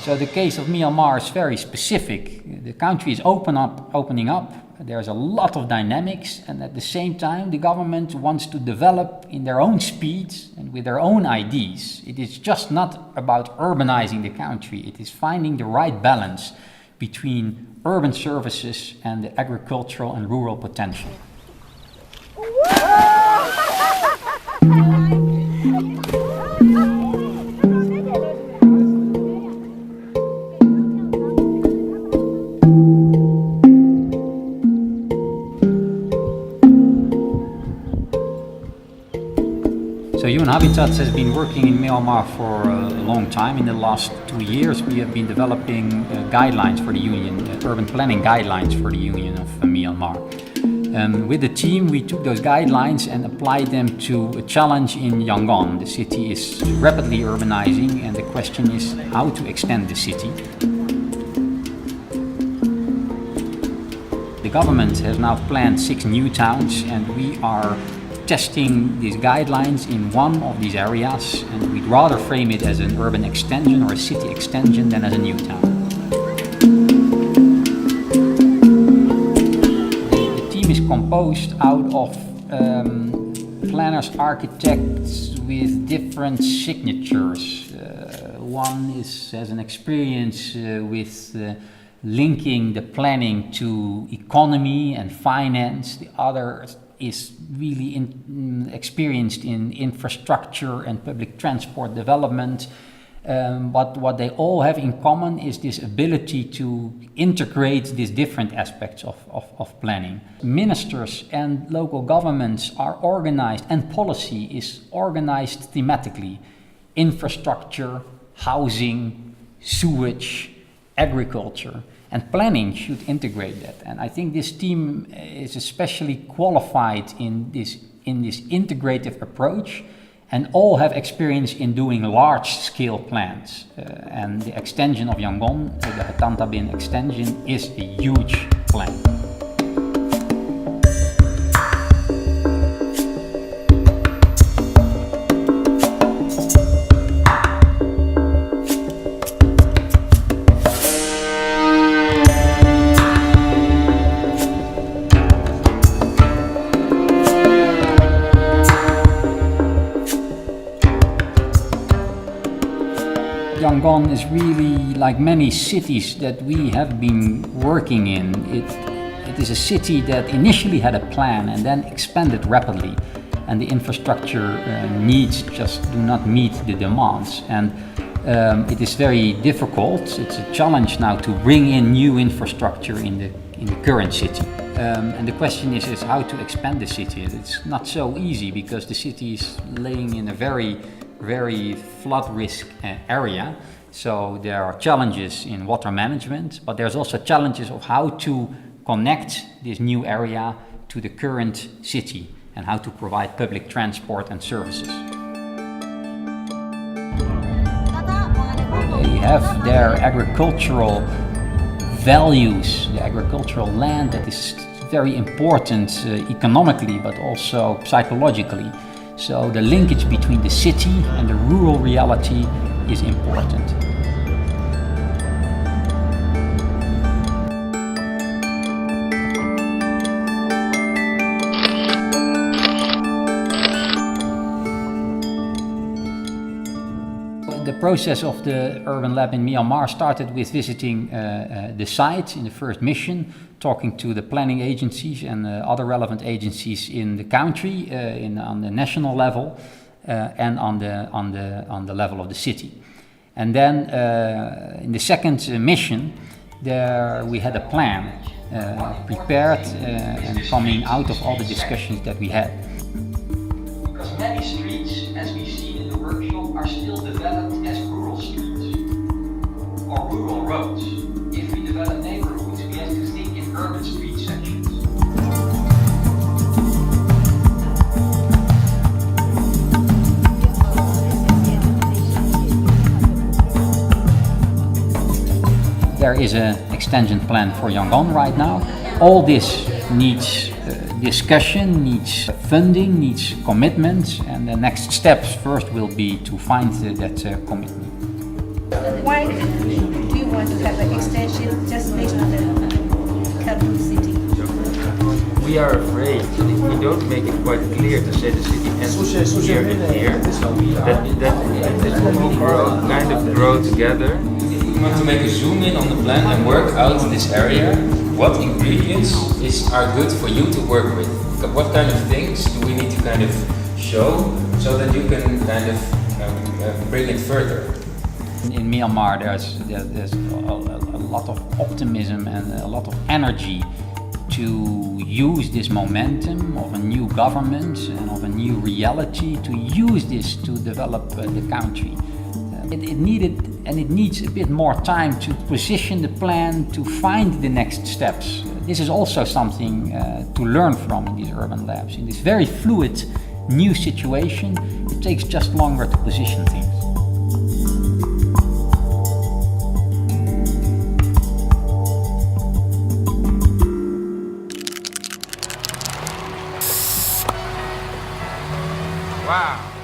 So the case of Myanmar is very specific. The country is opening up. There's a lot of dynamics, and at the same time the government wants to develop in their own speed and with their own ideas. It is just not about urbanizing the country. It is finding the right balance between urban services and the agricultural and rural potential. So UN Habitat has been working in Myanmar for a long time. In the last 2 years we have been developing guidelines for the Union, urban planning guidelines for the Union of Myanmar. With the team we took those guidelines and applied them to a challenge in Yangon. The city is rapidly urbanizing and the question is how to extend the city. The government has now planned 6 new towns and we are testing these guidelines in one of these areas, and we'd rather frame it as an urban extension or a city extension than as a new town. The team is composed out of planners, architects with different signatures. One has an experience with linking the planning to economy and finance. The other is really experienced in infrastructure and public transport development. But what they all have in common is this ability to integrate these different aspects of planning. Ministers and local governments are organized, and policy is organized thematically. Infrastructure, housing, sewage, agriculture. And planning should integrate that. And I think this team is especially qualified in this integrative approach, and all have experience in doing large-scale plans. And the extension of Yangon, the Tacloban extension, is a huge plan. Yangon is really like many cities that we have been working in. It is a city that initially had a plan and then expanded rapidly, and the infrastructure needs just do not meet the demands. And it is very difficult. It's a challenge now to bring in new infrastructure in the current city. And the question is how to expand the city. It's not so easy because the city is laying in a very flood risk area. So there are challenges in water management, but there's also challenges of how to connect this new area to the current city and how to provide public transport and services. They have their agricultural values, the agricultural land that is very important economically but also psychologically. So the linkage between the city and the rural reality is important. The process of the Urban Lab in Myanmar started with visiting the site in the first mission, talking to the planning agencies and other relevant agencies in the country, on the national level and on the level of the city. And then in the second mission, there we had a plan prepared and coming out of all the discussions that we had. Because many streets, as we've seen in the workshop, are still developed as rural streets or rural roads. If we develop neighborhoods, we have to think in urban street sections. There is an extension plan for Yangon right now. All this needs discussion, needs funding, needs commitment, and the next steps first will be to find that commitment. Why we want to have an extension just next to the capital city? We are afraid that if we don't make it quite clear to say the city ends here and here, that it will kind of grow together. We want to make a zoom in on the plan and work out this area. What ingredients are good for you to work with? What kind of things do we need to kind of show so that you can kind of bring it further? In Myanmar, there's a lot of optimism and a lot of energy to use this momentum of a new government and of a new reality to use this to develop the country. It needed and it needs a bit more time to position the plan, to find the next steps. This is also something to learn from in these urban labs. In this very fluid new situation, it takes just longer to position things. Wow.